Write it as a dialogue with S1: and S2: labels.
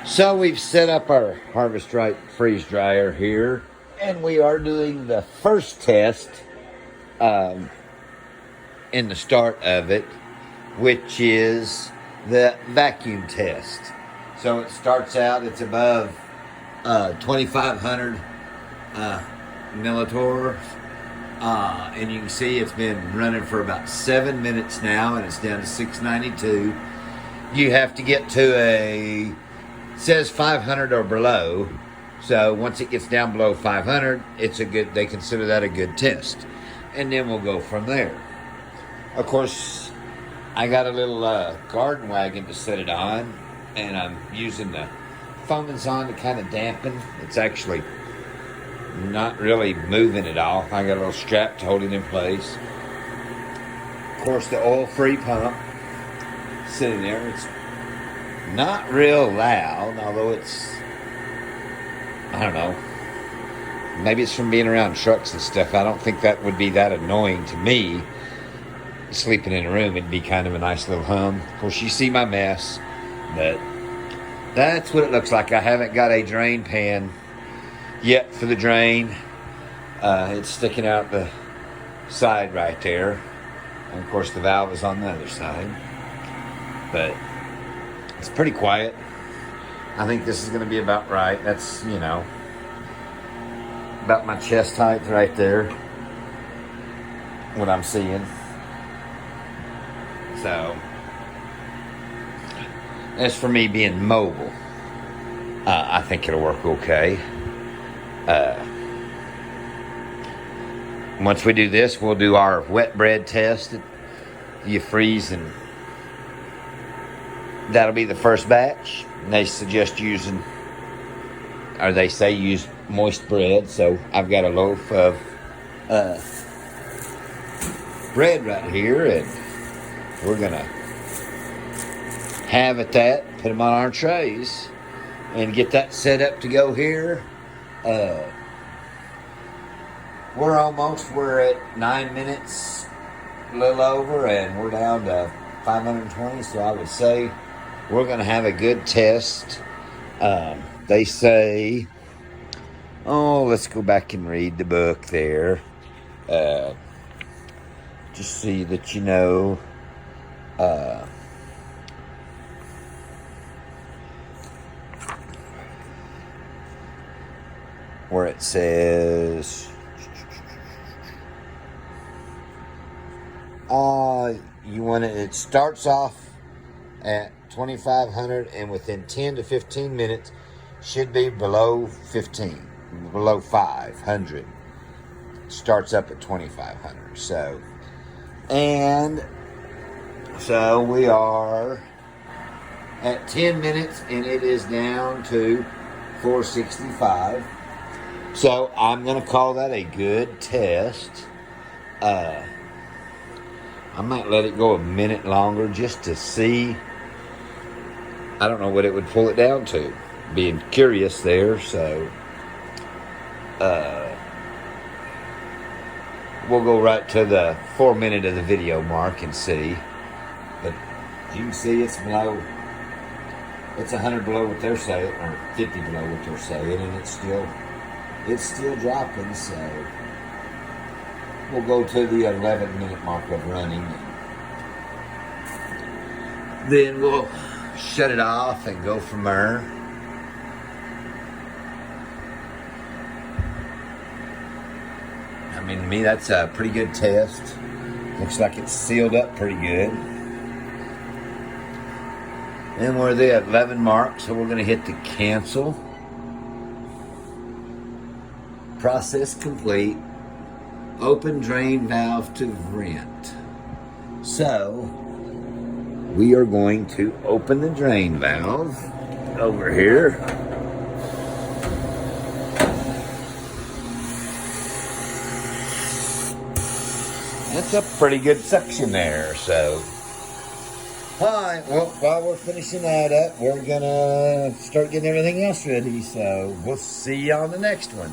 S1: So we've set up our Harvest Rite freeze dryer here, and we are doing the first test um, in the start of it, which is the vacuum test. So it starts out, it's above 2,500 millitorr, and you can see it's been running for about 7 minutes now, and it's down to 692. You have to get to it says 500 or below. So once it gets down below 500, they consider that a good test. And then we'll go from there. Of course, I got a little garden wagon to set it on, and I'm using the foamings on to kind of dampen. It's actually not really moving at all. I got a little strap to hold it in place. Of course, the oil-free pump sitting there. It's not real loud, although it's, I don't know, maybe it's from being around trucks and stuff. I don't think that would be that annoying to me. Sleeping in a room, it'd be kind of a nice little hum. Of course, you see my mess, but that's what it looks like. I haven't got a drain pan yet for the drain. It's sticking out the side right there. And of course, the valve is on the other side. But it's pretty quiet. I think this is going to be about right. That's, about my chest height right there. What I'm seeing. So, as for me being mobile, I think it'll work okay. Once we do this, we'll do our wet bread test. You freeze, and that'll be the first batch. And they suggest using, or they say use moist bread. So I've got a loaf of bread right here, and we're gonna have at that, put them on our trays, and get that set up to go here. We're at 9 minutes, a little over, and we're down to 520. So I would say we're gonna have a good test. They say, let's go back and read the book there. Just so that you know. Where it says it starts off at 2,500, and within 10 to 15 minutes should be below 500. Starts up at 2,500. So we are at 10 minutes, and it is down to 465. So I'm going to call that a good test. I might let it go a minute longer just to see. I don't know what it would pull it down to. Being curious there, so we'll go right to the 4 minute of the video mark and see. But you can see it's below. It's 100 below what they're saying, or 50 below what they're saying, and it's still dropping. So we'll go to the 11 minute mark of running. Then we'll shut it off and go from there. I mean, to me, that's a pretty good test. Looks like it's sealed up pretty good. And we're there at 11 mark, so we're going to hit the cancel. Process complete. Open drain valve to vent. So, we are going to open the drain valve over here. That's a pretty good suction there, so. Alright, well, while we're finishing that up, we're gonna start getting everything else ready, so we'll see you on the next one.